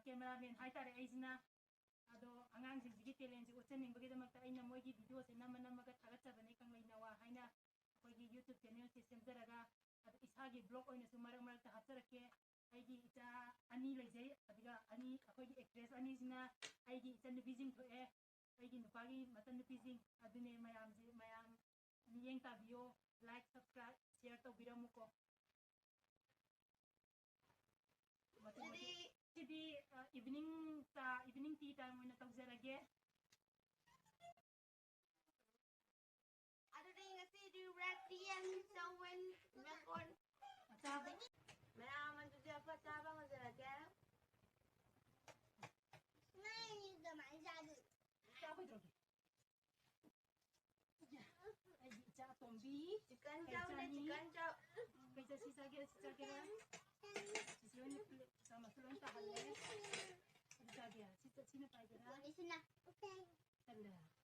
cameraman haitare aisina ado angang sigi talent uchening bagi damakta aina moigi video se namanaga thagatsabane kanglainawa haina akoigi YouTube channel se semjaraga ado isagi blog oina su marak marak ta hapjarake aigi ita ani leijai adiga ani akoigi actress ani sina aigi ita nupijing thoe aigi nupagi matan nupijing adune mayam miyeng tabiyo like subscribe share to biramuko jadi evening tea time oina tawjarage ada ding ngasi di ratian sawen makon ataba malaman tu siapa taba ngajarage nai da mai jadi taba drogi aigi cha tombi chicken chow na chicken chow kaisa sisage sisioni sama sulon ta halle sisage sina paigera sina okay tanda